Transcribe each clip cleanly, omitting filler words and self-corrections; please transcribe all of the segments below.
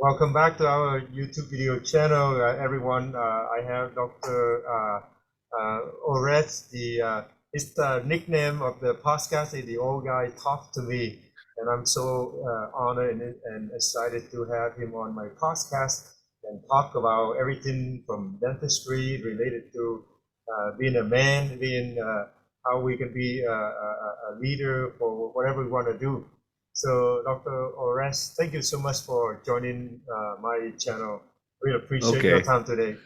Welcome back to our YouTube video channel, everyone. I have Dr. Orest. His nickname of the podcast is the old guy talk to me, and I'm so honored and excited to have him on my podcast and talk about everything from dentistry related to being a man, being how we can be a leader for whatever we want to do. So, Dr. Orest, thank you so much for joining my channel. Really appreciate your time today.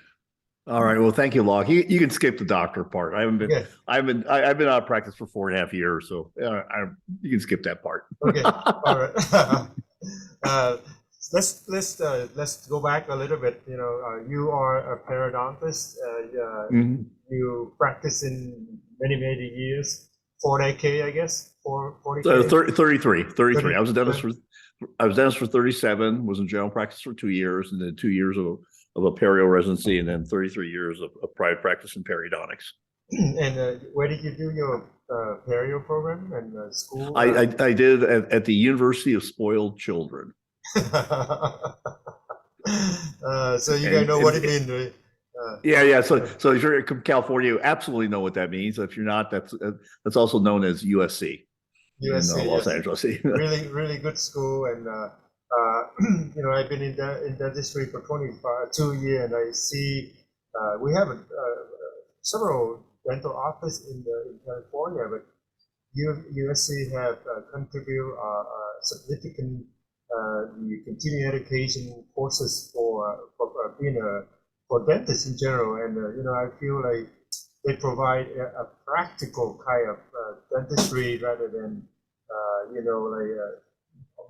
All right. Well, thank you, Locke. You can skip the doctor part. I've been out of practice for 4.5 years, so you can skip that part. Okay. All right. Let's go back a little bit. You are a periodontist. You practice in many years. 4 decades, I guess. 33. I was a dentist for 37. Was in general practice for 2 years, and then 2 years of a perio residency, and then 33 years of private practice in periodontics. And where did you do your perio program and school? I did at the University of Spoiled Children. So you guys know what it means, right? Yeah. So if you're in California, you absolutely know what that means. If you're not, that's also known as USC. USC, in Los Angeles. really good school, and I've been in dentistry for 22 years, and I see we have several dental offices in California, but USC have contributed significant the continuing education courses for being for dentists in general, and I feel like they provide a practical kind of dentistry rather than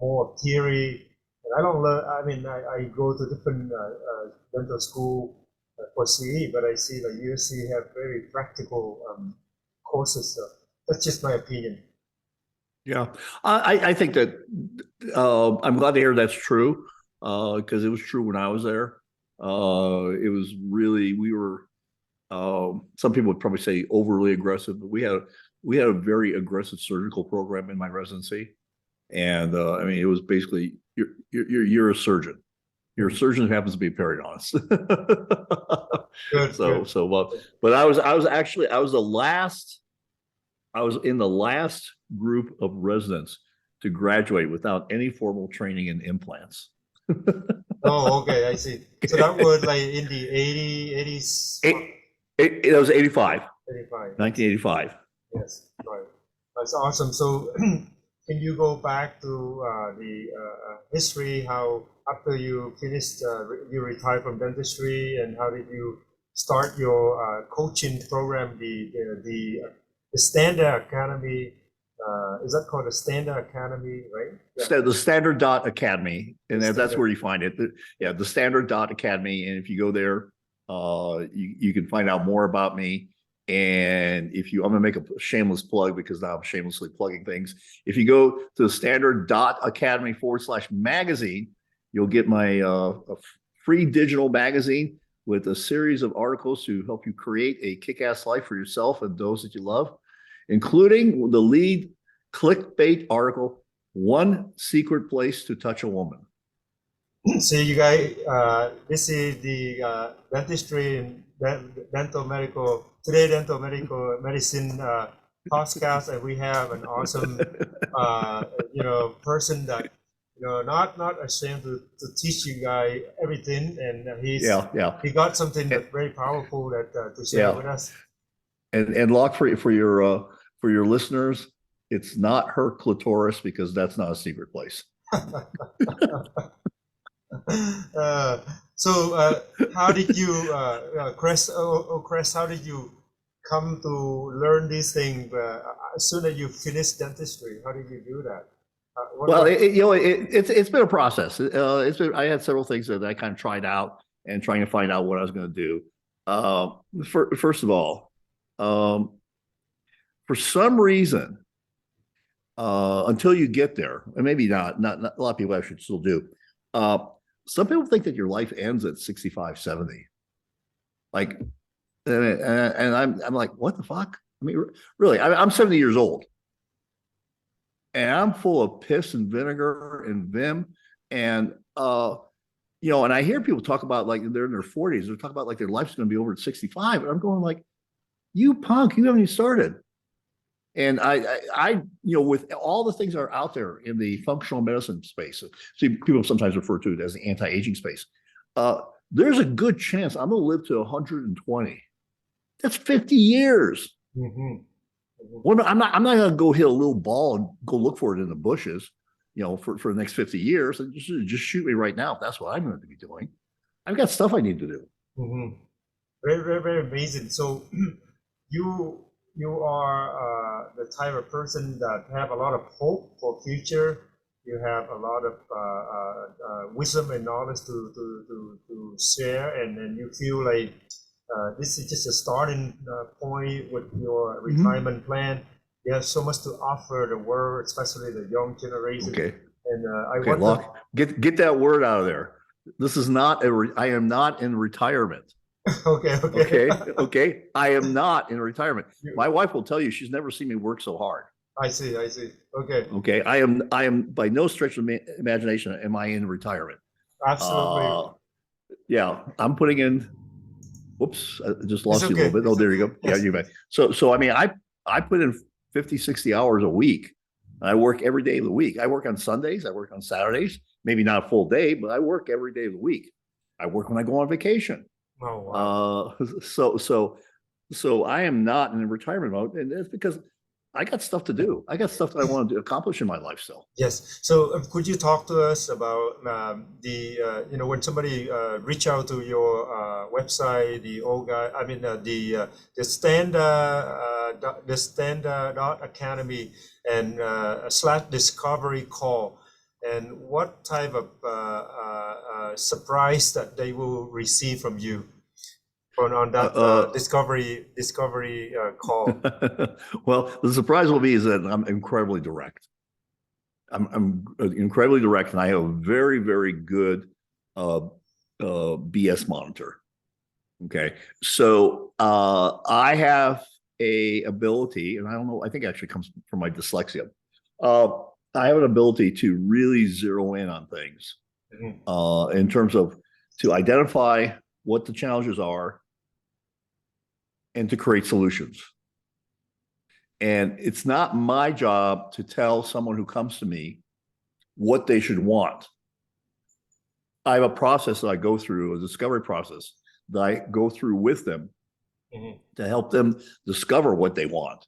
more theory. And I don't learn. I mean, I go to different dental school for CE, but I see that USC have very practical courses. So that's just my opinion. Yeah, I think that I'm glad to hear that's true, because it was true when I was there. It was really, we were, some people would probably say overly aggressive, but we had a very aggressive surgical program in my residency. And I mean, it was basically, you're a surgeon. You're a surgeon who happens to be a periodontist. But I was in the last group of residents to graduate without any formal training in implants. Oh, okay, I see. So that was like in the 80s? It was 85. 1985. Yes, right. That's awesome. So can you go back to the history, how after you finished, you retired from dentistry, and how did you start your coaching program, the Standard.Academy? Is that called the Standard.Academy, right? Yeah. The Standard.Academy, and that's where you find it. The Standard.Academy, and if you go there, you can find out more about me. And I'm going to make a shameless plug, because now I'm shamelessly plugging things. If you go to the Standard.Academy /magazine, you'll get my a free digital magazine with a series of articles to help you create a kick-ass life for yourself and those that you love, including the lead clickbait article, "One Secret Place to Touch a Woman." So you guys, this is the dentistry and dental medical medicine podcast, and we have an awesome person that not ashamed to teach you guys everything, and he got something that's very powerful that to share with us. And Locke, for your listeners, it's not her clitoris, because that's not a secret place. So how did you, Chris, how did you come to learn these things as soon as you finished dentistry? How did you do that? It's been a process. I had several things that I kind of tried out and trying to find out what I was going to do. First of all, for some reason, until you get there, and maybe not a lot of people actually still do. Some people think that your life ends at 65, 70. Like, and I'm like, what the fuck? I mean, really, I'm 70 years old, and I'm full of piss and vinegar and vim, and and I hear people talk about like they're in their 40s, they're talking about like their life's going to be over at 65. And I'm going like, you punk, you haven't even started. And with all the things that are out there in the functional medicine space, see, people sometimes refer to it as the anti-aging space. There's a good chance I'm going to live to 120. That's 50 years. Mm-hmm. Well, I'm not going to go hit a little ball and go look for it in the bushes, for the next 50 years. And just shoot me right now if that's what I'm going to be doing. I've got stuff I need to do. Mm-hmm. Very, very, very amazing. So you are the type of person that have a lot of hope for future. You have a lot of wisdom and knowledge to share, and then you feel like this is just a starting point with your retirement plan. You have so much to offer the world, especially the young generation. Okay. And okay, Locke, get that word out of there. This is not I am not in retirement. Okay. I am not in retirement. My wife will tell you she's never seen me work so hard. I see. Okay. I am by no stretch of imagination am I in retirement. Absolutely. Yeah, I'm putting in. Whoops, I just lost you a little bit. Oh, there you go. Yes. Yeah, you bet. So I mean, I put in 50, 60 hours a week. I work every day of the week. I work on Sundays. I work on Saturdays. Maybe not a full day, but I work every day of the week. I work when I go on vacation. Oh, wow. So I am not in retirement mode, and it's because I got stuff to do. I got stuff that I want to accomplish in my life still. Yes. So could you talk to us about when somebody reach out to your website, the Standard.Academy and / discovery call, and what type of surprise that they will receive from you on that discovery call? Well, the surprise will be is that I'm incredibly direct. I'm incredibly direct, and I have a very, very good BS monitor. Okay, so I have a ability, and I don't know, I think it actually comes from my dyslexia. I have an ability to really zero in on things in terms of to identify what the challenges are and to create solutions. And it's not my job to tell someone who comes to me what they should want. I have a process that I go through, a discovery process that I go through with them to help them discover what they want.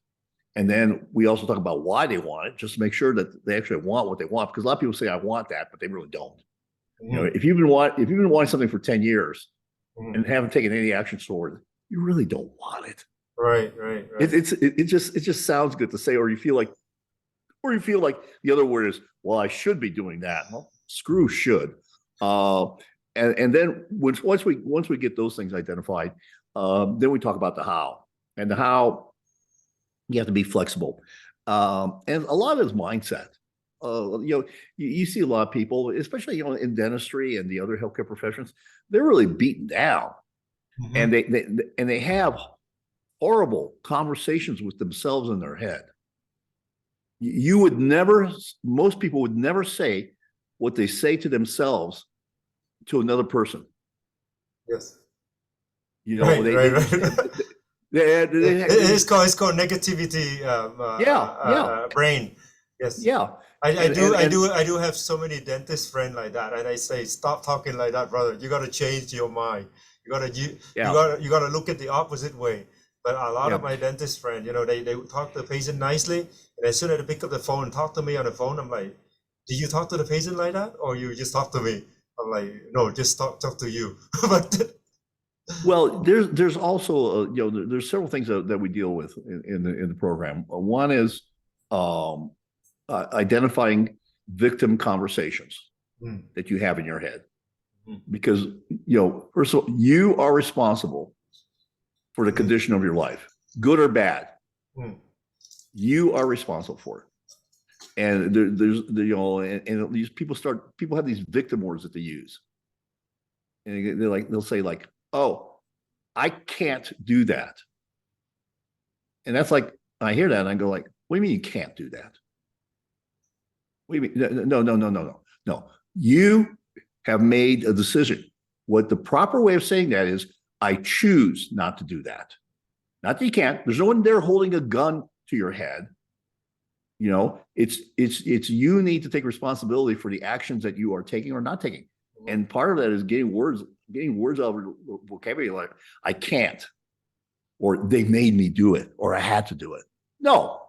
And then we also talk about why they want it, just to make sure that they actually want what they want. Because a lot of people say, I want that, but they really don't. If you've been wanting something for 10 years and haven't taken any action toward it, you really don't want it. Right. It just sounds good to say, or you feel like the other word is, well, I should be doing that. Well, screw should. And then once we get those things identified, then we talk about the how. And the how, you have to be flexible. And a lot of it is mindset. You see a lot of people, especially in dentistry and the other healthcare professions, they're really beaten down, and they have horrible conversations with themselves in their head. Most people would never say what they say to themselves to another person. Yes. Right. It's called negativity. Brain. Yes. Yeah. I do have so many dentist friends like that, and I say, stop talking like that, brother. You got to change your mind. You gotta look at the opposite way. But a lot of my dentist friends, they talk to the patient nicely, and as soon as they pick up the phone and talk to me on the phone, I'm like, do you talk to the patient like that, or you just talk to me? I'm like, no, just talk to you. But well, there's also there's several things that we deal with in the program. One is identifying victim conversations that you have in your head, because first of all, you are responsible for the condition of your life, good or bad. You are responsible for it. And and these people have these victim words that they use, and they'll say like, oh, I can't do that. And that's like, I hear that and I go like, what do you mean you can't do that? What do you mean? No. You have made a decision. What the proper way of saying that is, I choose not to do that. Not that you can't. There's no one there holding a gun to your head. You know, it's you need to take responsibility for the actions that you are taking or not taking. And part of that is getting words out of your vocabulary like, I can't, or they made me do it, or I had to do it. No,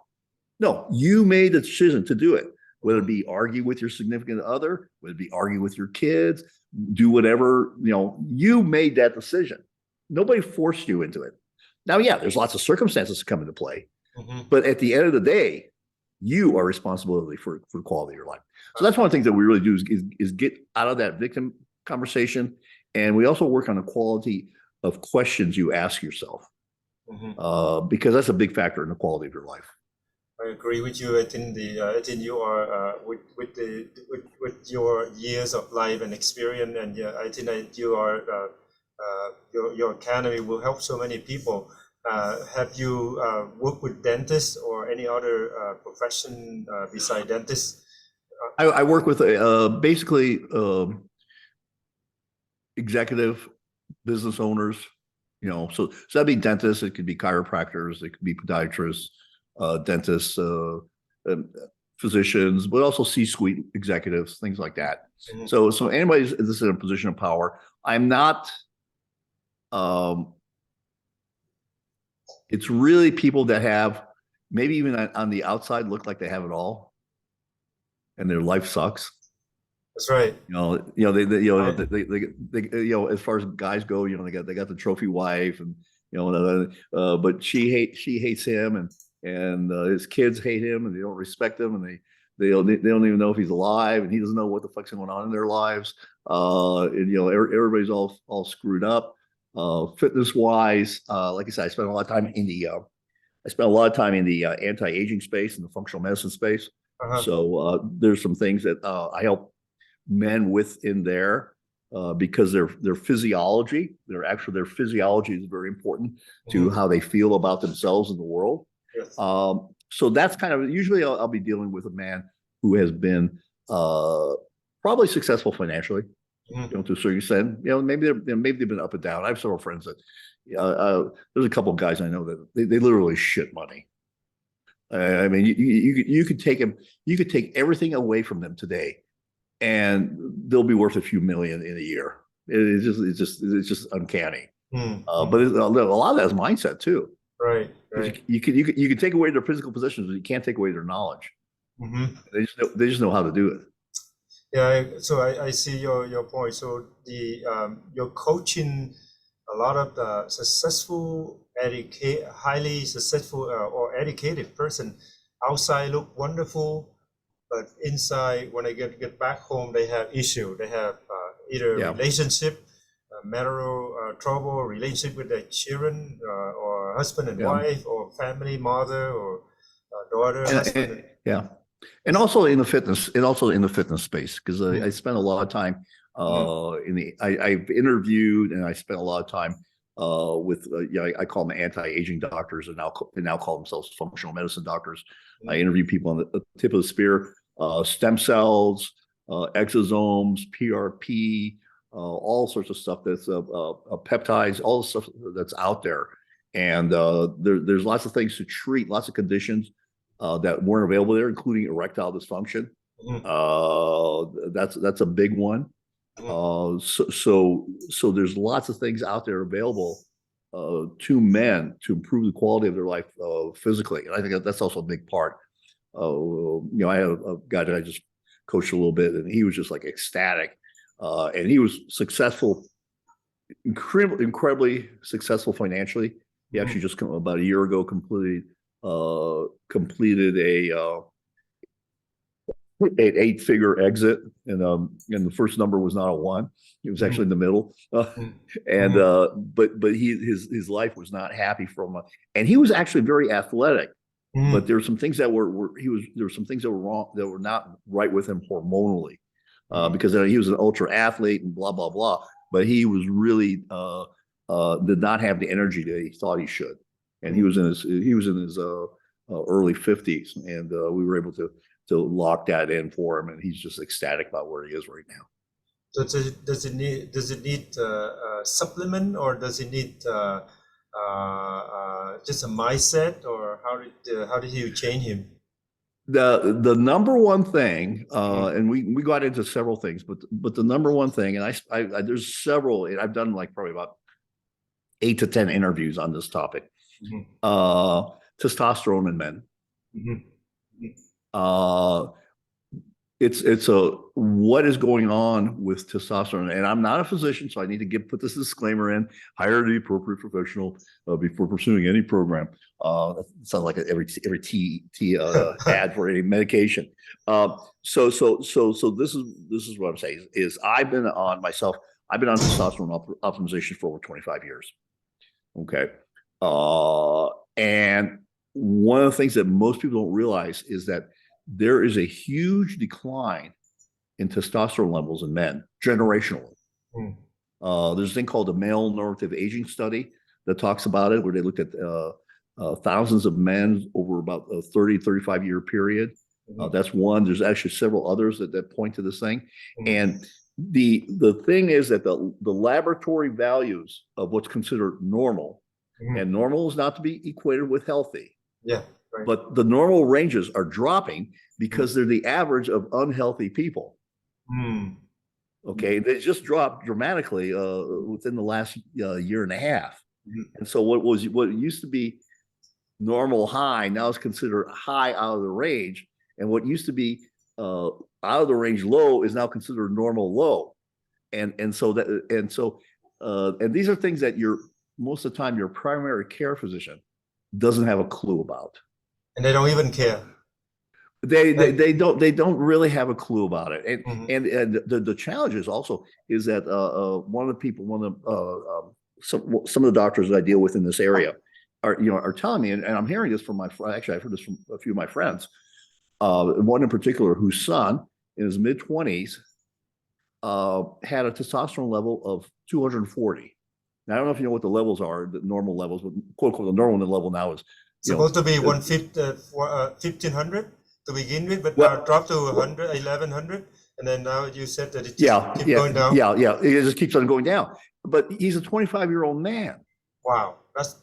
you made the decision to do it, whether it be argue with your significant other, whether it be argue with your kids, do whatever, you know, you made that decision. Nobody forced you into it. Now, yeah, there's lots of circumstances that come into play, but at the end of the day, you are responsible for the quality of your life. So that's one of the things that we really do is get out of that victim conversation. And we also work on the quality of questions you ask yourself, because that's a big factor in the quality of your life. I agree with you. I think you are with your years of life and experience, and yeah, I think that you are your academy will help so many people. Have you worked with dentists or any other profession beside dentists? I work with basically executive business owners, you know, so that'd be dentists, it could be chiropractors, it could be podiatrists, dentists, physicians, but also C-suite executives, things like that. So anybody that's in a position of power. I'm not. It's really people that have maybe even on the outside look like they have it all, and their life sucks. That's right. They as far as guys go, you know, they got the trophy wife, and you know, but she hates him, and his kids hate him, and they don't respect him, and they don't even know if he's alive, and he doesn't know what the fuck's going on in their lives. And you know, everybody's all screwed up. Fitness wise, like I said, I spent a lot of time in the anti-aging space and the functional medicine space. So there's some things that I help men with in there because their physiology, their physiology is very important to how they feel about themselves in the world. Yes. So that's kind of usually I'll be dealing with a man who has been probably successful financially. You know, to a certain extent, you know, maybe they've been up and down. I have several friends that there's a couple of guys I know that they literally shit money. I mean, you could take them, you could take everything away from them today, and they'll be worth a few million in a year. It's just uncanny. But a lot of that is mindset too. Right. You can take away their physical positions, but you can't take away their knowledge. They just know how to do it. Yeah, so I see your point. So you're coaching a lot of the successful, highly successful or educated person. Outside look wonderful, but inside, when I get back home, they have issue. They have either relationship, marital trouble, relationship with their children, or husband and wife, or family, mother or daughter. And also in the fitness space, because I spent a lot of time I've interviewed, and I spent a lot of time with I call them anti-aging doctors, and now call themselves functional medicine doctors. I interview people on the tip of the spear, stem cells, exosomes, PRP, all sorts of stuff that's peptides, all the stuff that's out there. And there's lots of things to treat, lots of conditions that weren't available there, including erectile dysfunction. That's a big one. So there's lots of things out there available to men to improve the quality of their life physically, and I think that's also a big part. You know, I had a guy that I just coached a little bit, and he was just like ecstatic, and he was successful, incredibly successful financially. He actually just about a year ago completed an 8-figure exit, and the first number was not a 1; it was actually in the middle. But his life was not happy and he was actually very athletic, but there were some things that were wrong, that were not right with him hormonally, because he was an ultra athlete and blah blah blah, but he was really did not have the energy that he thought he should, and he was in his early 50s, and we were able to lock that in for him, and he's just ecstatic about where he is right now. So does it need supplement, or does it need just a mindset, or how did you change him? The number one thing, Mhm. and we got into several things, but the number one thing, and I there's several, and I've done like probably about 8 to 10 interviews on this topic. Mhm. Uh, Testosterone in men. Mhm. Uh, it's a what is going on with testosterone, and I'm not a physician, so I need to put this disclaimer in: hire the appropriate professional before pursuing any program. That sounds like every ad for any medication. So this is what I'm saying is I've been on myself. I've been on testosterone optimization for over 25 years. Okay, and one of the things that most people don't realize is that there is a huge decline in testosterone levels in men generationally. Mm. There's a thing called the male normative aging study that talks about it, where they looked at thousands of men over about a 35 year period. Mhm. That's one. There's actually several others that point to this thing. Mhm. And the thing is that the laboratory values of what's considered normal, Mhm. and normal is not to be equated with healthy, Yeah, right. but the normal ranges are dropping Mm. because they're the average of unhealthy people. Mm. Okay, they just dropped dramatically within the last year and a half. Mhm. And so what used to be normal high now is considered high out of the range, and what used to be out of the range low is now considered normal low. And these are things that most of the time your primary care physician doesn't have a clue about. And they don't even care. They don't really have a clue about it. And Mhm. and the challenge is also is that some of the doctors that I deal with in this area are telling me, and I'm hearing this from actually I've heard this from a few of my friends. One in particular whose son in his mid-20s had a testosterone level of 240. Now I don't know if you know what the levels are, the normal levels, but quote unquote the normal level now is Supposed to be 1500 to begin with, but now well, dropped to 100, 1100, and then now you said that it just yeah, keep yeah, going down. yeah. It just keeps on going down. But he's a 25-year-old man. Wow, that's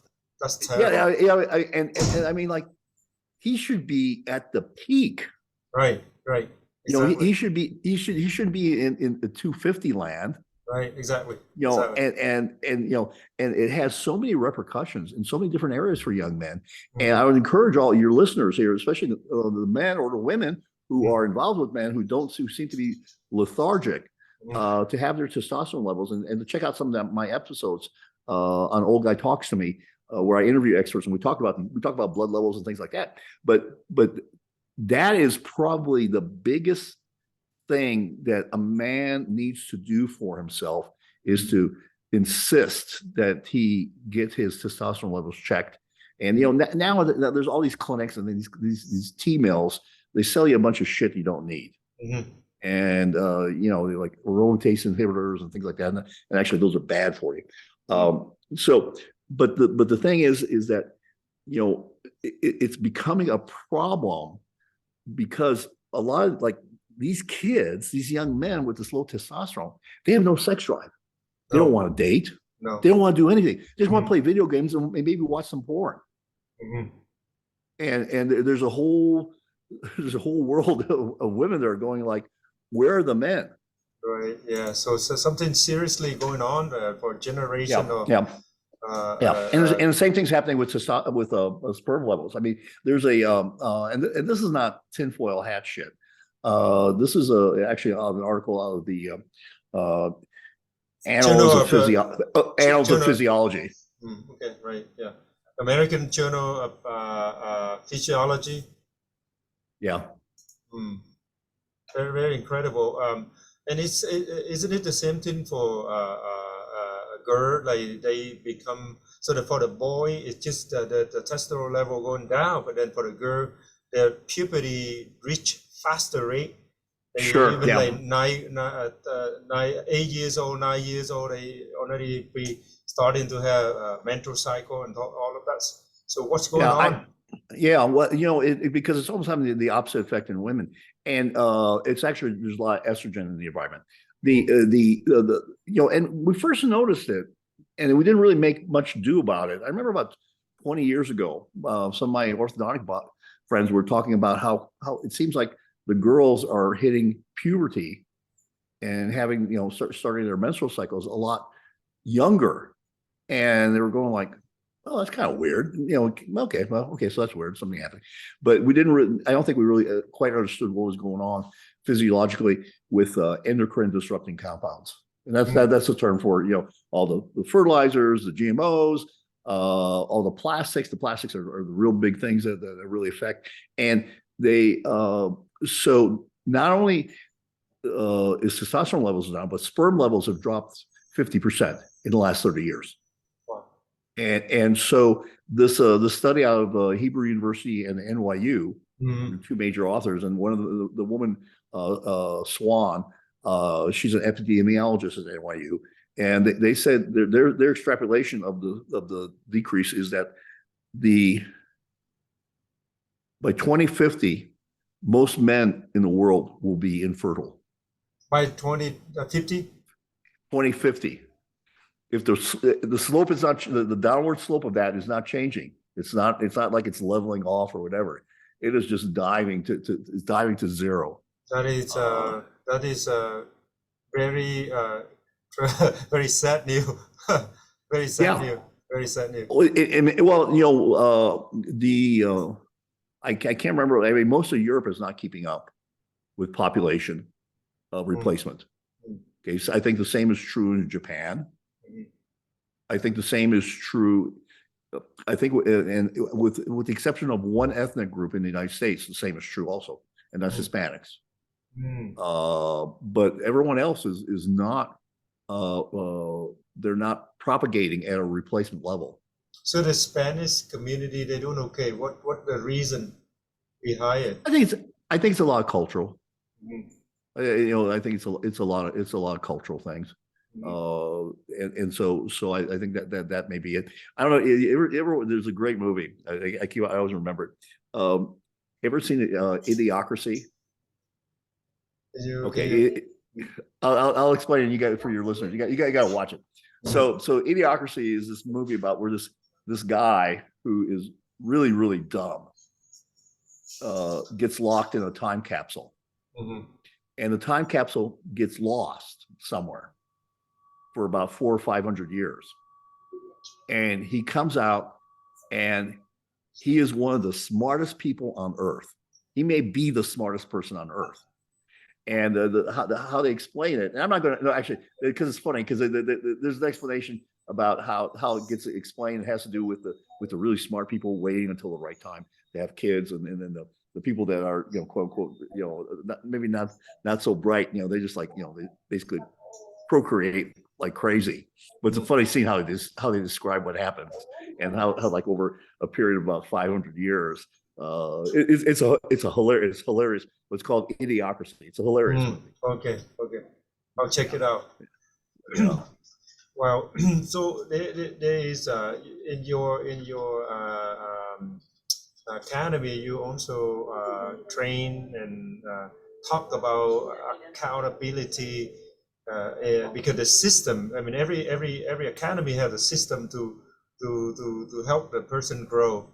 Yeah, terrible. and I mean, like, he should be at the peak. Right, exactly, He should be in the 250 land. right, exactly. And it has so many repercussions in so many different areas for young men. And Mhm. I would encourage all your listeners here, especially the men or the women who Mhm. are involved with men who seem to be lethargic, Mhm. to have their testosterone levels and to check out some of my episodes on Old Guy Talks to Me, where I interview experts and we talk about blood levels and things like that. But that is probably the biggest thing that a man needs to do for himself is to insist that he get his testosterone levels checked. And now there's all these clinics and these T-mills. They sell you a bunch of shit you don't need. Mhm. And like aromatase inhibitors and things like that. And actually, those are bad for you. Mhm. But the thing is that it's becoming a problem because a lot of like these kids, these young men with this low testosterone, they have no sex drive. They don't No, want to date. no. They don't want to do anything. They just want to Mhm. play video games and maybe watch some porn. Mhm. And there's a whole world of women that are going like, where are the men? Right, yeah. So something seriously going on for Yeah, generation of yeah. uh, Yeah, uh, uh, and the same thing's happening with sperm levels. I mean, there's and this is not tinfoil hat shit. This is actually an article out of the uh, Journal of Annals of Journal. Physiology. Okay, right, yeah. American Journal of Physiology. Yeah, Mm, very incredible. And isn't it the same thing for a girl? Like they become so that for the boy, it's just the testosterone level going down, but then for the girl, their puberty reach faster rate. They sure. even Yeah, like 8 years old, 9 years old, they already be starting to have a menstrual cycle and all of that. So what's going yeah. on? Well, because it's almost having the opposite effect in women, and it's actually there's a lot of estrogen in the environment. And we first noticed it, and we didn't really make much do about it. I remember about 20 years ago, some of my orthodontic friends were talking about how it seems like the girls are hitting puberty and having, starting their menstrual cycles a lot younger. And they were going like, oh, that's kind of weird. Okay, so that's weird. Something happened. But I don't think we really quite understood what was going on physiologically with endocrine disrupting compounds. And that's the term for, all the fertilizers, the GMOs, all the plastics. The plastics are the real big things that really affect. And they, so not only is testosterone levels down, but sperm levels have dropped 50% in the last 30 years. Wow. And so the study out of Hebrew University and NYU, two major authors, and one of the woman, Swan, she's an epidemiologist at NYU, and they said their extrapolation of the decrease is that by 2050, most men in the world will be infertile. By 2050? 2050. If the slope is not, the downward slope of that is not changing. It's not like it's leveling off or whatever. It is just diving to zero. That is very very sad news. Very sad news. Very sad news. I can't remember. I mean, most of Europe is not keeping up with population replacement. Okay, so I think the same is true in Japan. I think the same is true. I think, and with the exception of one ethnic group in the United States, the same is true also, and that's Hispanics. But everyone else is not. They're not propagating at a replacement level. So the Spanish community, they doing okay. What the reason behind it? I think it's a lot of cultural. I think it's a lot of cultural things. And so I think that may be it. I don't know. There's a great movie. I always remember it. Ever seen Idiocracy? Okay, I'll explain it. You got it for your listeners. You got to watch it. So Idiocracy is this movie about where this guy who is really, really dumb gets locked in a time capsule, and the time capsule gets lost somewhere for about 400 or 500 years, and he comes out, and he is one of the smartest people on Earth. He may be the smartest person on Earth. And how they explain it, and I'm not going to, no, actually, because it's funny, because there's an explanation about how it gets explained. It has to do with the really smart people waiting until the right time to have kids, and then the people that are, quote unquote, maybe not so bright, they just like, they basically procreate like crazy. But it's a funny scene how they describe what happens, and how like over a period of about 500 years. It's hilarious. What's called Idiocracy. It's a hilarious movie. Okay, I'll check it out. Well, so there is in your academy, you also train and talk about accountability, because the system. I mean, every academy has a system to help the person grow.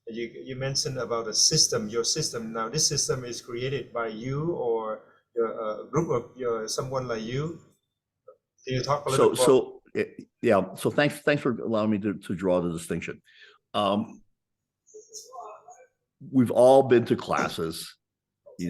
You mentioned about a system, your system. Now, this system is created by you or a group of someone like you. Can you talk a little bit? So thanks for allowing me to draw the distinction. We've all been to classes, and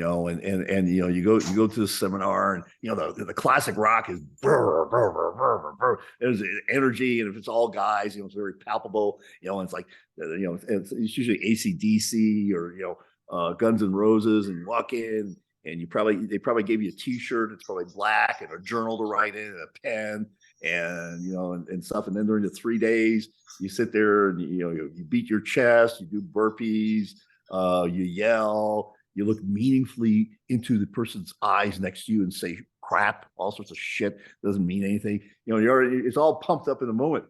you go to the seminar, and the classic rock is brr, brr, brr, brr, brr. There's energy, and if it's all guys, it's very palpable, and it's like it's usually AC/DC or Guns N' Roses, and you walk in, and they probably gave you a T-shirt. It's probably black, and a journal to write in, and a pen, and and stuff. And then during the 3 days, you sit there and you beat your chest, you do burpees, you yell. You look meaningfully into the person's eyes next to you and say crap, all sorts of shit. Doesn't mean anything. It's all pumped up in the moment.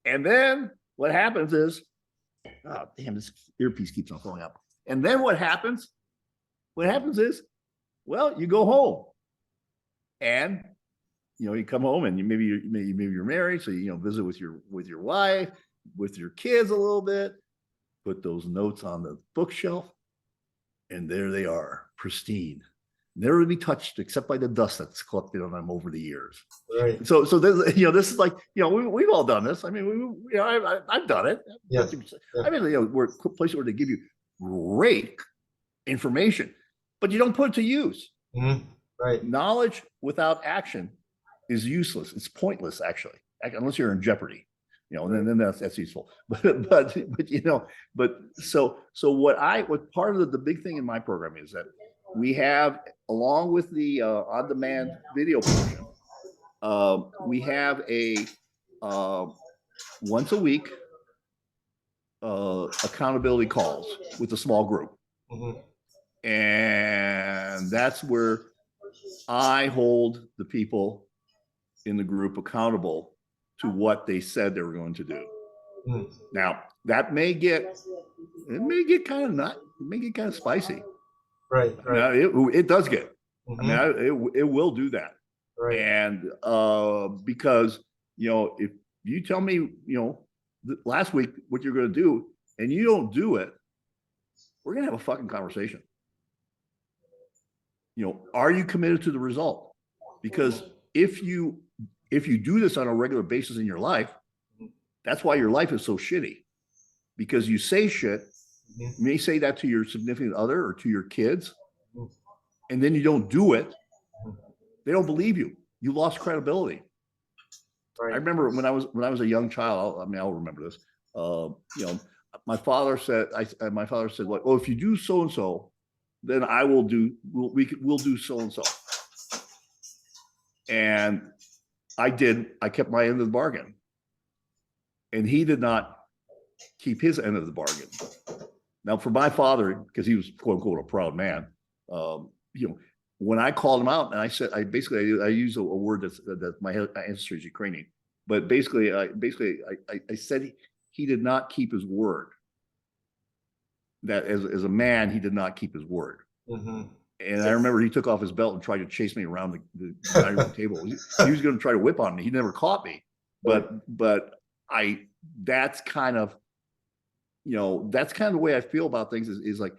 And then what happens is, oh, damn, this earpiece keeps on falling out. And then what happens? What happens is, well, you go home and you come home and maybe you're married, so visit with your wife, with your kids a little bit, put those notes on the bookshelf, and there they are, pristine, never to be touched except by the dust that's collected on them over the years. Right. So this, this is like, we've all done this. I mean, I've done it. Yeah. I mean, we're a place where they give you great information, but you don't put it to use. Mm-hmm. Right. Knowledge without action is useless. It's pointless, actually, unless you're in jeopardy. And then that's useful. But so what part of the big thing in my program is that we have, along with the on-demand video portion, we have a once a week accountability calls with a small group. Mm-hmm. And that's where I hold the people in the group accountable to what they said they were going to do. Mm. Now, that may get kind of spicy. Right. Now, it does get. Mm-hmm. I mean, it will do that. Right. And because if you tell me last week what you're going to do and you don't do it, we're going to have a fucking conversation. Are you committed to the result? Because if you do this on a regular basis in your life, that's why your life is so shitty. Because you say shit, you may say that to your significant other or to your kids, and then you don't do it. They don't believe you. You lost credibility. Right. I remember when I was a young child. I mean, I'll remember this. My father said, like, oh, if you do so and so, then I will do. We'll do so and so. And I did. I kept my end of the bargain, and he did not keep his end of the bargain. Now, for my father, because he was quote unquote a proud man, when I called him out and I said, I use a word that my ancestry is Ukrainian, but basically I said he did not keep his word. That as a man, he did not keep his word. Mm-hmm. And I remember he took off his belt and tried to chase me around the dining room table. He was going to try to whip on me. He never caught me, but that's kind of the way I feel about things is like,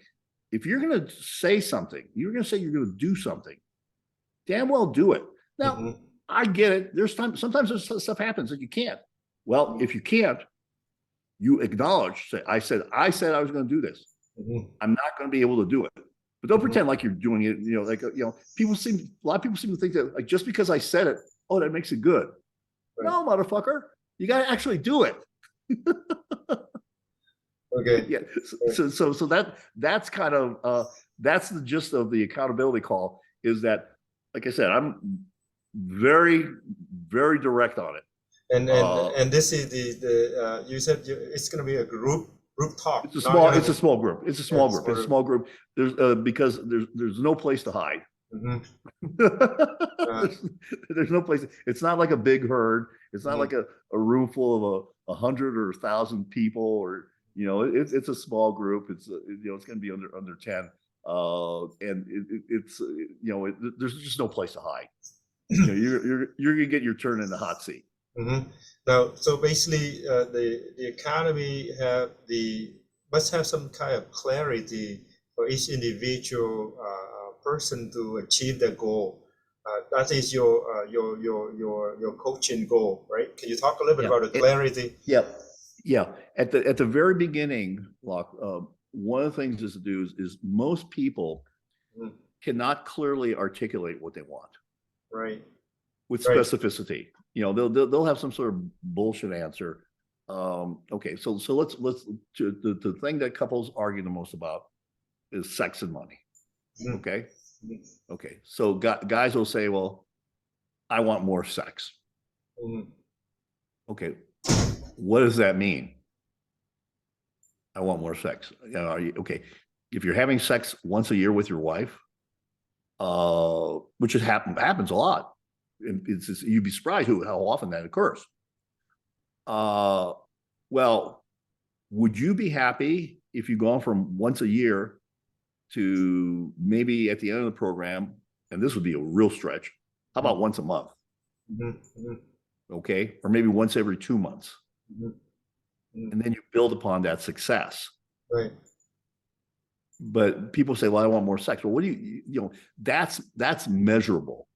if you're going to say something, you're going to say you're going to do something, damn well do it. Now, mm-hmm. I get it. Sometimes there's stuff happens that you can't. Well, mm-hmm. if you can't, you acknowledge, say, I said I was going to do this. Mm-hmm. I'm not going to be able to do it. But don't mm-hmm. pretend like you're doing it, a lot of people seem to think that, like, just because I said it, oh, that makes it good. Right. No, motherfucker, you got to actually do it. Okay. Yeah. So that's kind of that's the gist of the accountability call, is that, like I said, I'm very, very direct on it. And this is the you said it's going to be a group talk. It's a small group. It's a small group. It's a small group. There's because there's no place to hide. Mm-hmm. There's no place. It's not like a big herd. It's not mm-hmm. like a room full of 100 or 1,000 people, or it's a small group. It's it's going to be under 10, and there's just no place to hide. You're going to get your turn in the hot seat. Mm-hmm. Now, so basically, the academy must have some kind of clarity for each individual person to achieve their goal. That is your coaching goal, right? Can you talk a little bit about the clarity? Yeah. At the very beginning, Locke, one of the things to do is most people mm-hmm. cannot clearly articulate what they want, right? With specificity. They'll have some sort of bullshit answer. Okay, so let's the thing that couples argue the most about is sex and money. Mm-hmm. Okay. Mm-hmm. Okay. So guys will say, well, I want more sex. Mm-hmm. Okay. What does that mean? I want more sex. Okay. If you're having sex once a year with your wife, which happens a lot, you'd be surprised how often that occurs. Well, would you be happy if you've gone from once a year to maybe at the end of the program, and this would be a real stretch, how about once a month? Mhm, mhm, okay, or maybe once every 2 months, mhm, mhm. and then you build upon that success. Right. But people say, well, I want more sex. Well, what do you know, that's measurable.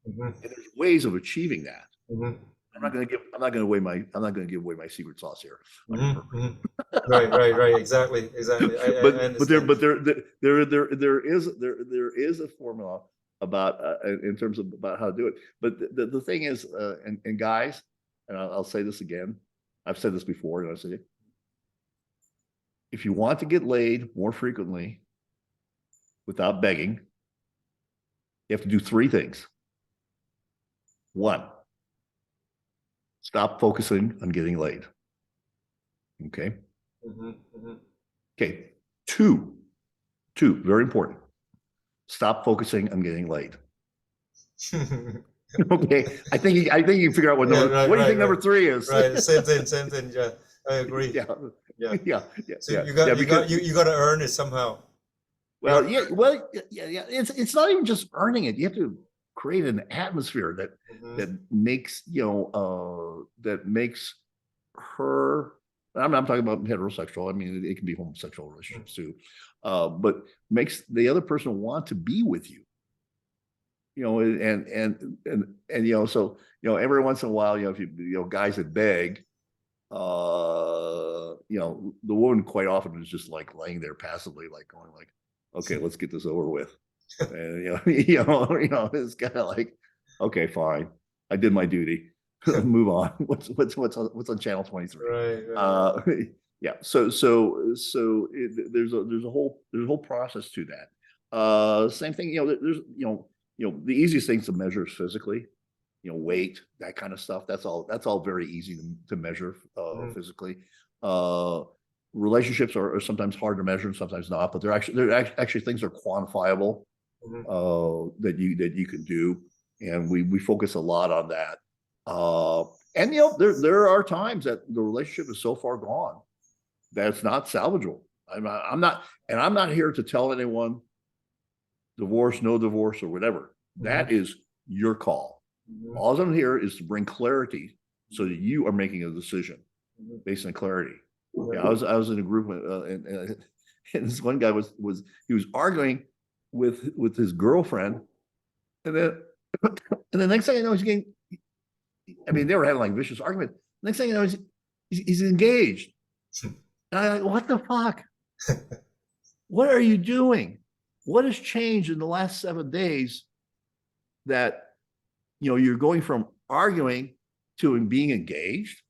Mhm, And there's ways of achieving that. mhm, I'm not going to give away my secret sauce here on your mhm, program. mhm. Right, right, right. Exactly, exactly. I But there understand. but there is a formula about in terms of about how to do it. But the thing is, and guys, and I'll say this again, I've said this before, and I say, if you want to get laid more frequently without begging, you have to do three things. One, stop focusing on getting laid. Okay. Mhm, mhm. Okay. Two, very important. Stop focusing on getting laid. Okay. I think you can figure out Yeah, right, what do you right, think number right. three is? Right. Same thing, same thing. Yeah, I agree. Yeah. Yeah. Yeah. So Because you got to earn it somehow. You got, yeah. It's not even just earning it. You have to create an atmosphere Mhm, that makes, that makes her, I'm talking about heterosexual. I mean, it can be homosexual mhm. relationships too, but makes the other person want to be with you. So every once in a while, if guys that beg, the woman quite often is just like laying there passively, like going like, okay, let's get this over with. And it's kind of like, okay, fine, I did my duty. Move on. What's on channel 23? Right, right, right. Uh, yeah. There's a whole process to that. Same thing. The easiest things to measure is physically. Weight, that kind of stuff. That's all very easy to measure Mhm, physically. Uh, Relationships are sometimes hard to measure and sometimes not, but they're actually things that are quantifiable mhm. that you can do, and we focus a lot on that. And there are times that the relationship is so far gone that it's not salvageable. I'm not here to tell anyone divorce, no divorce, or whatever. Mhm, That is your call. mhm, All I'm here is to bring clarity so that you are making a decision mhm. based on clarity. Yeah, Right. I was in a group and this one guy was he was arguing with his girlfriend, and then and the next thing I know he's getting. I mean, they were having like vicious argument. Next thing you know, he's engaged. And I'm like, what the fuck? What are you doing? What has changed in the last 7 days that you're going from arguing to being engaged?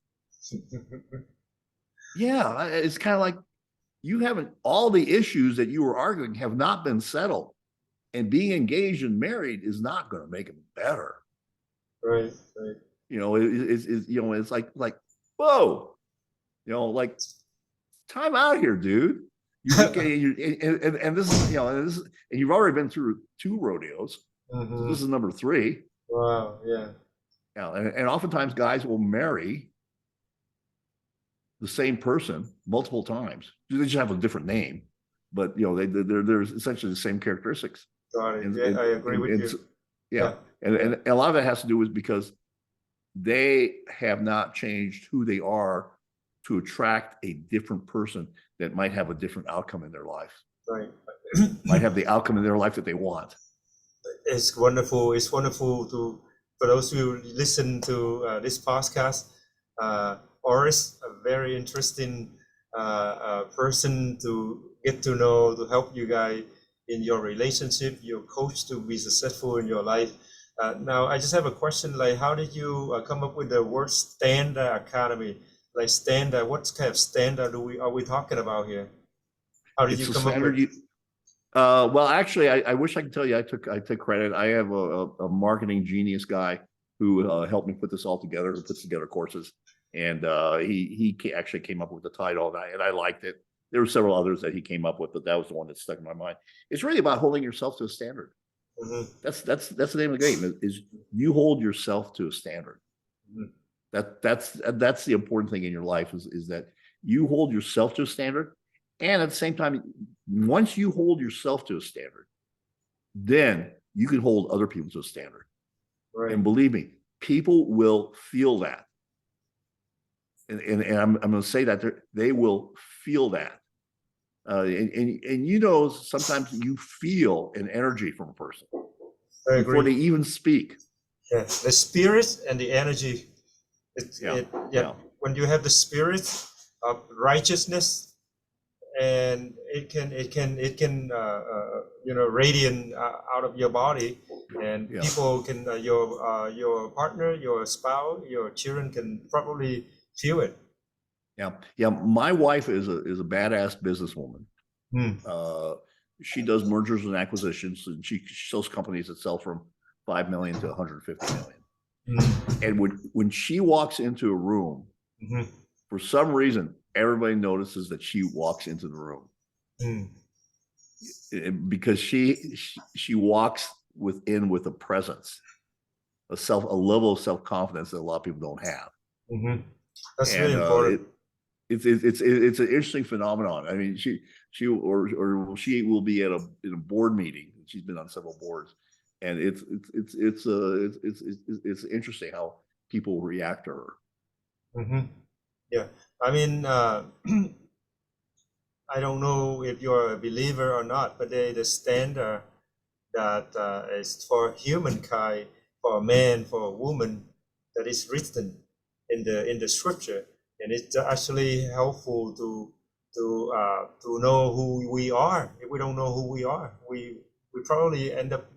Yeah, it's kind of like you haven't, all the issues that you were arguing have not been settled, and being engaged and married is not going to make it better. Right, right. It's like whoa, like time out here, dude. You just get and this is and you've already been through 2 rodeos, so this Mhm. is number 3. Wow, yeah. And oftentimes guys will marry the same person multiple times. They just have a different name, but they're essentially the same characteristics. Got it. And Yeah, and, I agree and, with and you. so- yeah, Yeah, and, yeah. and a lot of that has to do with because they have not changed who they are to attract a different person that might have a different outcome in their life, Right. might have the outcome in their life that they want. It's wonderful. It's wonderful to for those who listen to this podcast. Orest, a very interesting person to get to know, to help you guys in your relationship, your coach to be successful in your life. Now, I just have a question. Like, how did you come up with the word Standard.Academy? Like standard, what kind of standard are we talking about here? How did It's you the come up with? standard. Well, actually, I wish I could tell you I took credit. I have a marketing genius guy who helped me put this all together, who puts together courses, and actually came up with the title, and I liked it. There were several others that he came up with, but that was the one that stuck in my mind. It's really about holding yourself to a standard. Mhm, That's the name of the game. Is you hold yourself to a standard. mhm, That's the important thing in your life is that you hold yourself to a standard, and at the same time, once you hold yourself to a standard, then you can hold other people to a standard. right. And believe me, people will feel that. And I'm going to say that they will feel that. And you know, sometimes you feel an energy from a person before they even speak. Yeah, the spirit and the energy. When you have the spirit of righteousness, and it can radiate out of your body, and people can your partner, your spouse, your children can probably feel it. Yeah. My wife is a badass businesswoman. She does mergers and acquisitions, and she sells companies that sell from 5 million to 150 million. And when she walks into a room, for some reason, everybody notices that she walks into the room. Because she walks with a presence, a level of self-confidence that a lot of people don't have. That's really important. It's an interesting phenomenon. I mean, she will be at in a board meeting. She's been on several boards, and it's interesting how people react to her. Yeah, I mean, I don't know if you're a believer or not, but the standard that is for humankind, for a man, for a woman, that is written in the scripture, and it's actually helpful to know who we are. If we don't know who we are, we probably end up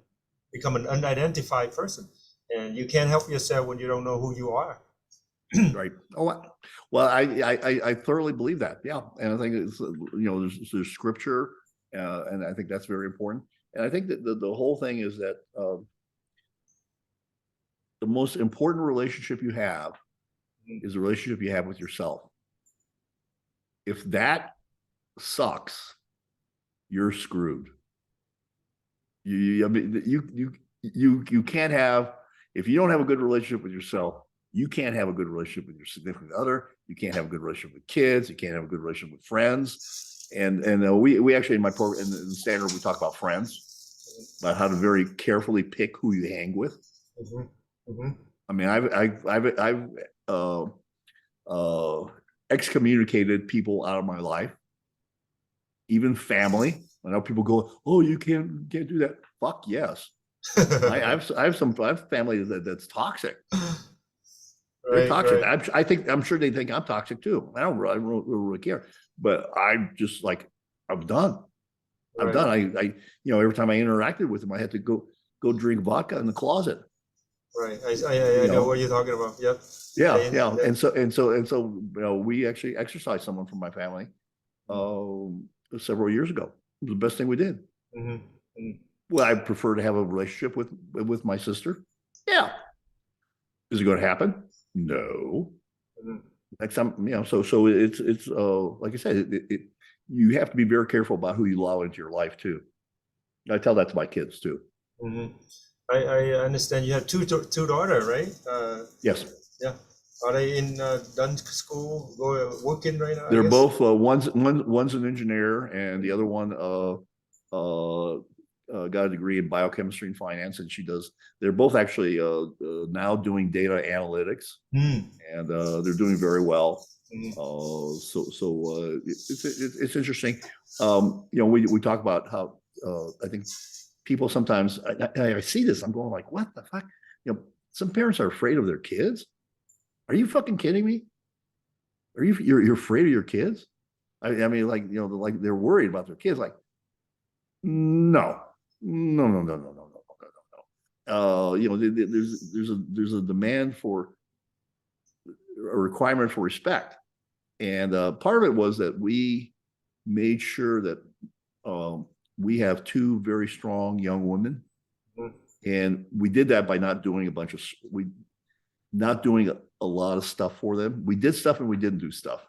become an unidentified person, and you can't help yourself when you don't know who you are. Right. Oh, well, I thoroughly believe that. Yeah, and I think it's there's scripture, and I think that's very important. And I think that the whole thing is that the most important relationship you have is the relationship you have with yourself. If that sucks, you're screwed. I mean, you can't have, if you don't have a good relationship with yourself, you can't have a good relationship with your significant other. You can't have a good relationship with kids. You can't have a good relationship with friends. And we actually, in my program, in the standard, we talk about friends, about how to very carefully pick who you hang with. I mean, I've excommunicated people out of my life, even family. I know people go, "Oh, you can't do that." Fuck yes. I have family that's toxic. They're toxic. Right. I'm sure they think I'm toxic too. I don't really care, but I'm just like, I'm done. I'm done. I every time I interacted with them, I had to go drink vodka in the closet. Right. I know what you're talking about. Yep. Yeah. And so we actually exercised someone from my family several years ago. It was the best thing we did. Well, I prefer to have a relationship with my sister. Yeah. Is it going to happen? No. Next time, so it's like I said, you have to be very careful about who you allow into your life too. I tell that to my kids too. I understand you have two daughters, right? Yes. Yeah. Are they in done school, working right now? They're both one's an engineer, and the other one got a degree in biochemistry and finance, and they're both actually now doing data analytics, and they're doing very well. So it's interesting. We talk about how I think people sometimes, I see this, I'm going like, what the fuck? Some parents are afraid of their kids. Are you fucking kidding me? You're afraid of your kids? I mean, like, like they're worried about their kids. Like, no. There's a demand for a requirement for respect, and part of it was that we made sure that we have two very strong young women, and we did that by not doing a lot of stuff for them. We did stuff and we didn't do stuff.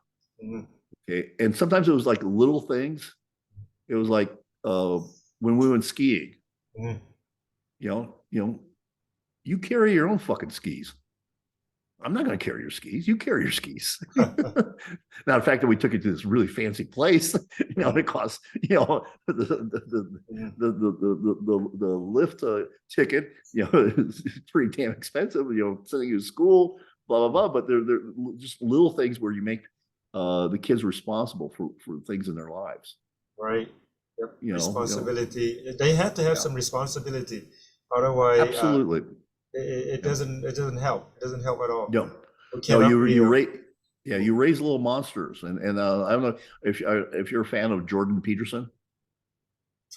Okay, and sometimes it was like little things. It was like when we went skiing, you carry your own fucking skis. I'm not going to carry your skis. You carry your skis. Now, the fact that we took it to this really fancy place, it costs, the lift ticket, is pretty damn expensive, sending you to school, blah, blah, blah. But they're just little things where you make the kids responsible for things in their lives. Right. Yep. Responsibility. They have to have some responsibility. Otherwise, absolutely. It doesn't help. It doesn't help at all. No, you raise little monsters, and I don't know if you're a fan of Jordan Peterson.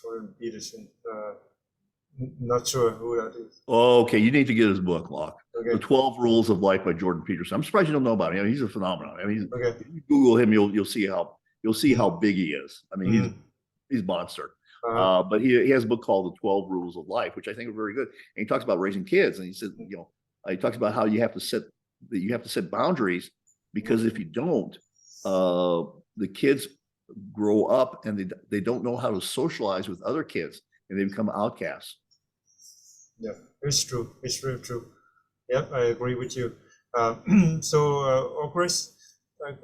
Jordan Peterson, not sure who that is. Oh, okay, you need to get his book, Locke. Okay. The 12 Rules of Life by Jordan Peterson. I'm surprised you don't know about him. He's a phenomenon. I mean, okay. If you Google him, you'll see how big he is. I mean, he's monster. But he has a book called The 12 Rules of Life, which I think are very good. And he talks about raising kids, and he said, he talks about how you have to set boundaries, because if you don't, the kids grow up and they don't know how to socialize with other kids, and they become outcasts. Yeah, it's true. It's very true. Yeah, I agree with you. So,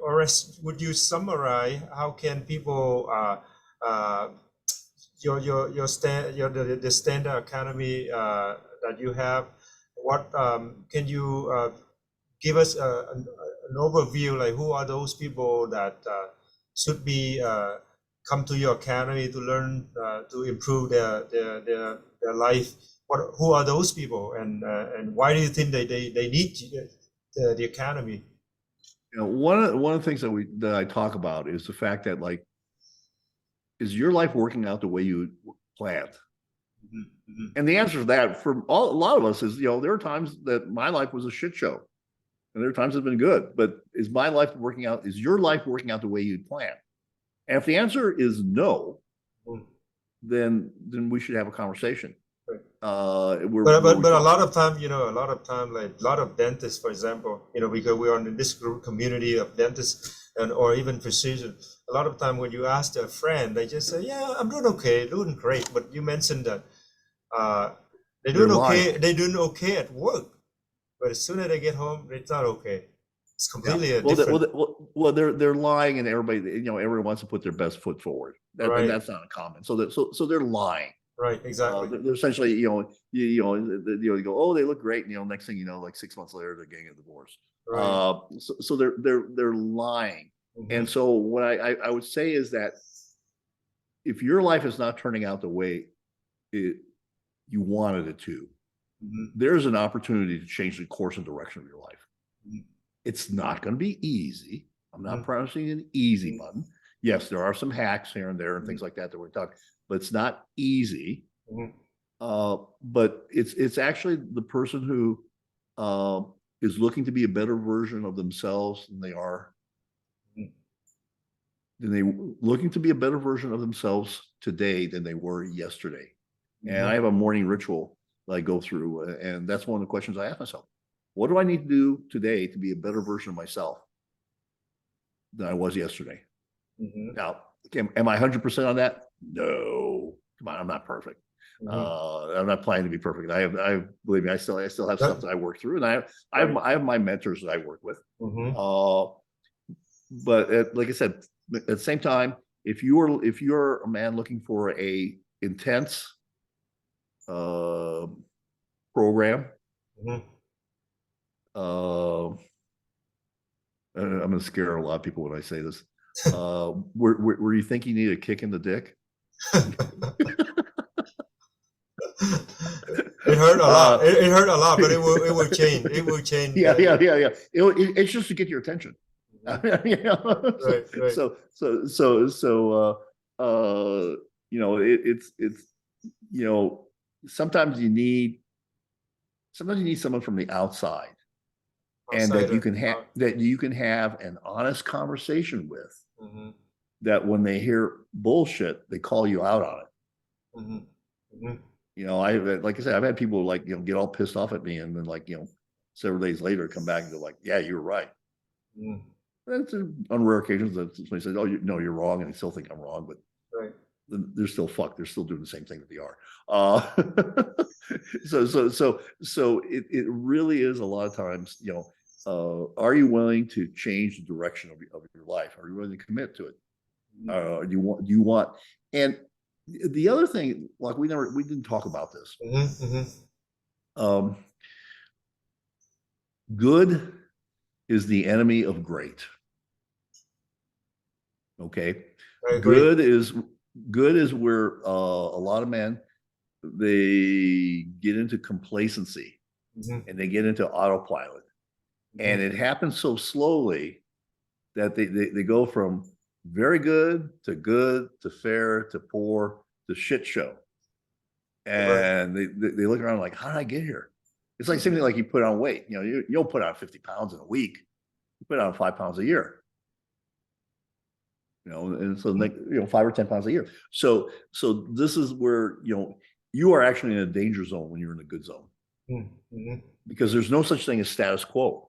Orest, would you summarize how can people the Standard.Academy that you have? What can you give us an overview, like who are those people that should be come to your academy to learn to improve their life? Who are those people, and why do you think they need the academy? One of the things that I talk about is the fact that, like, is your life working out the way you planned? And the answer to that for a lot of us is, there are times that my life was a shit show, and there are times it's been good. But is my life working out? Is your life working out the way you'd planned? And if the answer is no, then we should have a conversation. Right. But a lot of time, like a lot of dentists, for example, because we are in this group community of dentists or even physicians. A lot of time when you ask a friend, they just say, "Yeah, I'm doing okay, doing great." But you mentioned that they're doing okay at work, but as soon as they get home, it's not okay. It's completely different. Well, they're lying, and everybody, everyone wants to put their best foot forward. Right. And that's not uncommon. So they're lying. Right, exactly. They're essentially, you go, oh, they look great, and next thing you know, like 6 months later, they're getting a divorce. Right. So they're lying. And so what I would say is that if your life is not turning out the way you wanted it to, there's an opportunity to change the course and direction of your life. It's not going to be easy. I'm not promising an easy button. Yes, there are some hacks here and there and things like that we're talking, but it's not easy. But it's actually the person who is looking to be a better version of themselves than they are. Looking to be a better version of themselves today than they were yesterday. And I have a morning ritual that I go through, and that's one of the questions I ask myself. What do I need to do today to be a better version of myself than I was yesterday? Now, am I 100% on that? No. Come on, I'm not perfect. I'm not planning to be perfect. I believe me, I still have stuff that I work through, and I have my mentors that I work with. But like I said, at the same time, if you're a man looking for a intense program, I'm going to scare a lot of people when I say this. Where you think you need a kick in the dick? It hurt a lot. It hurt a lot, but it will change. It will change. Yeah. It's just to get your attention. Right. Sometimes you need someone from the outside, and that you can have an honest conversation with. That when they hear bullshit, they call you out on it. Like I said, I've had people get all pissed off at me, and then several days later come back and go like, "Yeah, you're right." That's on rare occasions that somebody says, "Oh, no, you're wrong," and they still think I'm wrong, but they're still fucked. They're still doing the same thing that they are. So it really is a lot of times, are you willing to change the direction of your life? Are you willing to commit to it? Do you want, and the other thing, like we didn't talk about this. Good is the enemy of great. Okay. Good is where a lot of men, they get into complacency and they get into autopilot. And it happens so slowly that they go from very good to fair to poor to shit show. And they look around like, how did I get here? It's like something like you put on weight. You know, you don't put on 50 pounds in a week. You put on 5 pounds a year. You know, and so like, you know, 5 or 10 pounds a year. So this is where, you know, you are actually in a danger zone when you're in a good zone. Because there's no such thing as status quo.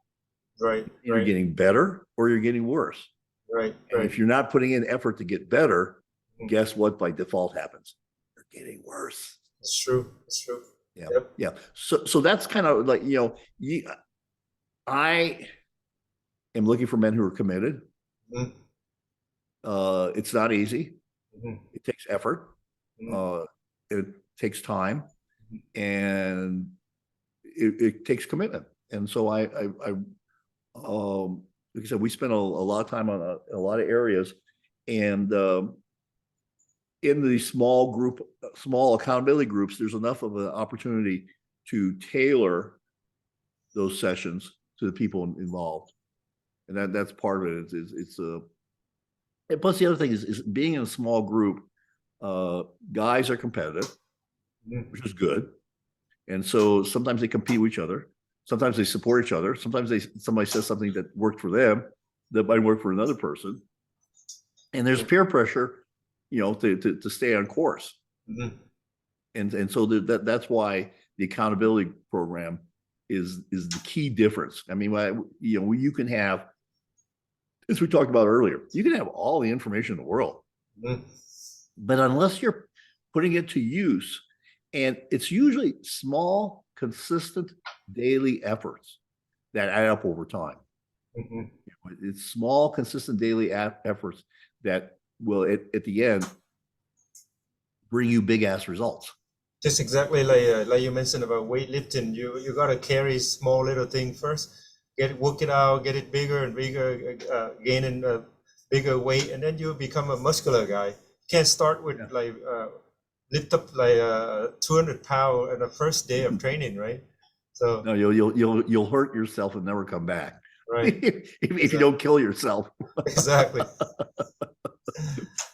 Right. You're getting better or you're getting worse. Right. And if you're not putting in effort to get better, guess what by default happens? You're getting worse. It's true. It's true. Yeah. Yep. Yeah. So that's kind of like, you know, I am looking for men who are committed. It's not easy. It takes effort. It takes time, and it takes commitment. And so I like I said, we spent a lot of time on a lot of areas, and in the small accountability groups, there's enough of an opportunity to tailor those sessions to the people involved, and that's part of it. And plus the other thing is being in a small group. Guys are competitive, which is good, and so sometimes they compete with each other. Sometimes they support each other. Sometimes somebody says something that worked for them that might work for another person, and there's peer pressure, you know, to stay on course. And so that's why the accountability program is the key difference. I mean, you know, you can have, as we talked about earlier, you can have all the information in the world, but unless you're putting it to use, and it's usually small, consistent daily efforts that add up over time. It's small, consistent daily efforts that will, at the end, bring you big ass results. Just exactly like you mentioned about weightlifting. You gotta carry small little thing first, work it out, get it bigger and bigger, gaining a bigger weight, and then you become a muscular guy. You can't start with lift up 200 pounds in the first day of training, right? So no, you'll hurt yourself and never come back. Right. if you don't kill yourself. Exactly.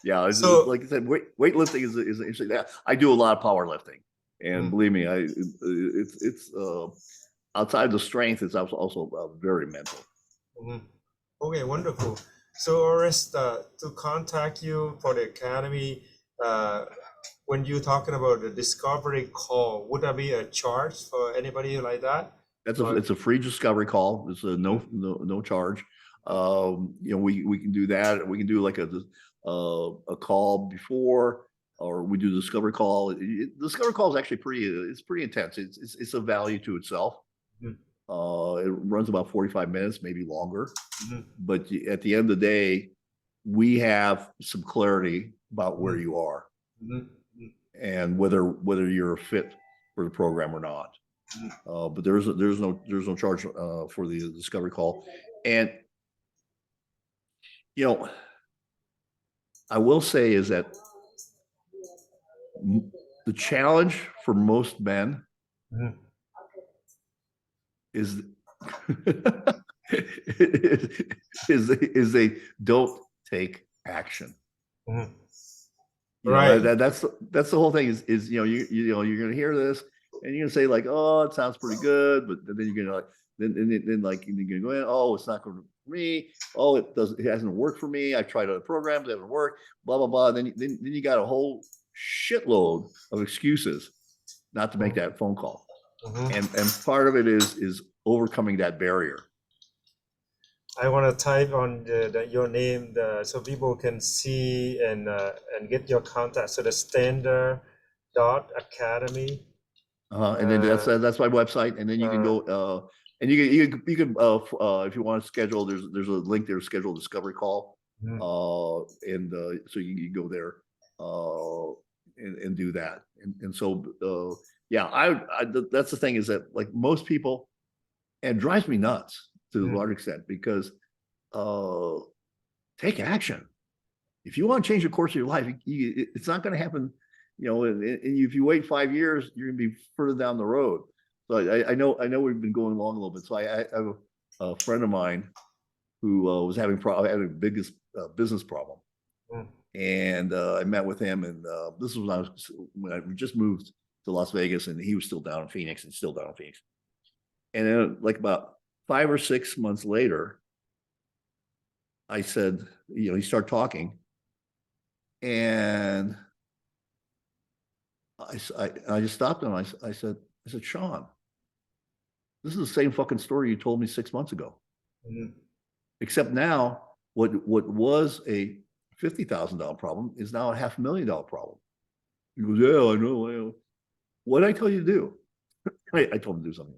Yeah. So, like I said, weightlifting is interesting. I do a lot of powerlifting, and believe me, it's outside the strength, it's also very mental. Okay, wonderful. So, Orest, to contact you for the academy, when you're talking about the discovery call, would there be a charge for anybody like that? It's a free discovery call. It's a no charge. You know, we can do that. We can do like a call before, or we do the discovery call. The discovery call is actually pretty intense. It's a value to itself. It runs about 45 minutes, maybe longer. But at the end of the day, we have some clarity about where you are and whether you're a fit for the program or not. But there's no charge for the discovery call. And you know, I will say is that the challenge for most men is is they don't take action. Right. That's the whole thing is you know you're gonna hear this and you're gonna say like, oh, it sounds pretty good, but then you're gonna like then like you're gonna go in, oh, it's not going to for me, oh, it hasn't worked for me, I've tried other programs, they haven't worked, blah blah blah. Then you got a whole shitload of excuses not to make that phone call. And part of it is overcoming that barrier. I want to type on your name so people can see and get your contact. So the Standard.Academy. And then that's my website. And then you can go, and you can if you want to schedule, there's a link there to schedule a discovery call. So you can go there and do that. And so yeah, that's the thing, is that like most people, and it drives me nuts to a large extent, because take action. If you want to change the course of your life, it's not going to happen. And if you wait 5 years, you're going to be further down the road. So I know we've been going along a little bit. So I have a friend of mine who was having a biggest business problem, and I met with him, and this was when I just moved to Las Vegas, and he was still down in Phoenix, and still down in Phoenix. And then, like about 5 or 6 months later, I said, he started talking, and I just stopped him. I said, Sean, this is the same fucking story you told me 6 months ago. Except now, what was a $50,000 problem is now a $500,000 problem. He goes, yeah, I know. What did I tell you to do? I told him to do something.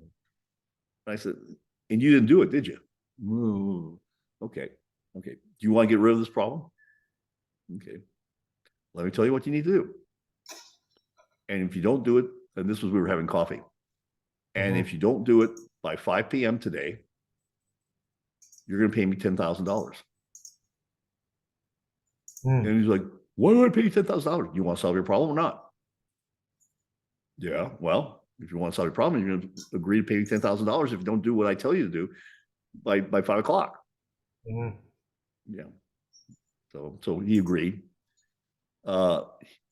And I said, and you didn't do it, did you? Okay. Do you want to get rid of this problem? Okay. Let me tell you what you need to do. And if you don't do it, and we were having coffee. And if you don't do it by 5 p.m. today, you're going to pay me $10,000. And he's like, why do I pay you $10,000? You want to solve your problem or not? Yeah, well, if you want to solve your problem, you're going to agree to pay me $10,000 if you don't do what I tell you to do by 5 o'clock. Yeah. So he agreed.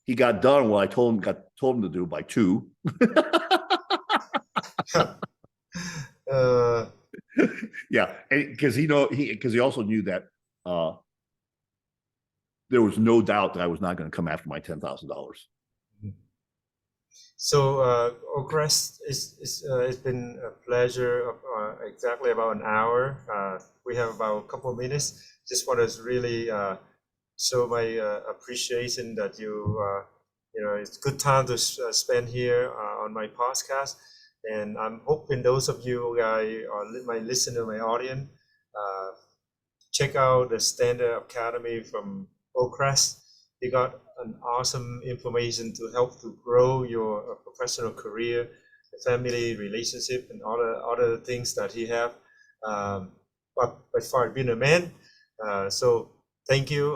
He got done what I told him to do by 2. Yeah, because he also knew that there was no doubt that I was not going to come after my $10,000. So Orest, it's been a pleasure of exactly about an hour. We have about a couple of minutes. Just want to really show my appreciation that it's a good time to spend here on my podcast. And I'm hoping those of you guys, or my listener, my audience, check out the Standard.Academy from Orest. They got an awesome information to help to grow your professional career, the family relationship, and other things that he have. But by far being a man. So thank you,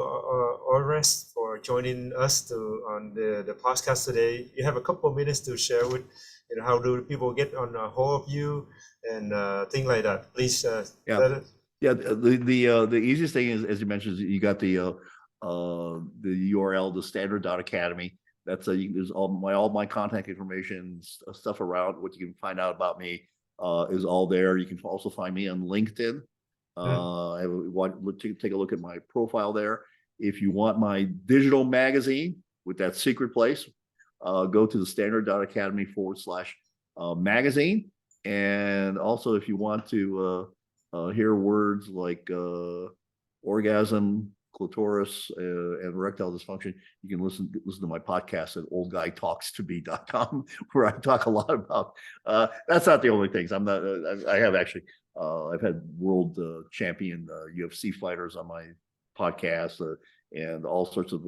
Orest, for joining us on the podcast today. You have a couple of minutes to share with how do people get on a hold of you and things like that. Please. The easiest thing is, as you mentioned, is you got the URL, the Standard.Academy. That's there's all my contact information, stuff around what you can find out about me is all there. You can also find me on LinkedIn. Take a look at my profile there. If you want my digital magazine with that secret place, go to the Standard.Academy /magazine. And also, if you want to hear words like orgasm, clitoris, and erectile dysfunction, you can listen to my podcast at oldguytalkstobe.com, where I talk a lot about. That's not the only things. I have actually. I've had world champion UFC fighters on my podcast, and all sorts of.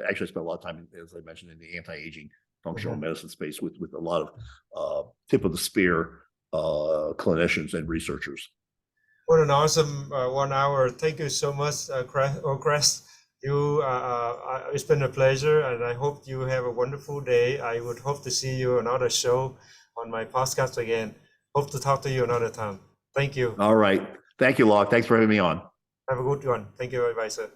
I spent a lot of time, as I mentioned, in the anti-aging functional medicine space with a lot of tip of the spear clinicians and researchers. What an awesome 1 hour! Thank you so much, Orest. It's been a pleasure, and I hope you have a wonderful day. I would hope to see you on another show on my podcast again. Hope to talk to you another time. Thank you. All right. Thank you, Locke. Thanks for having me on. Have a good one. Thank you, bye, sir.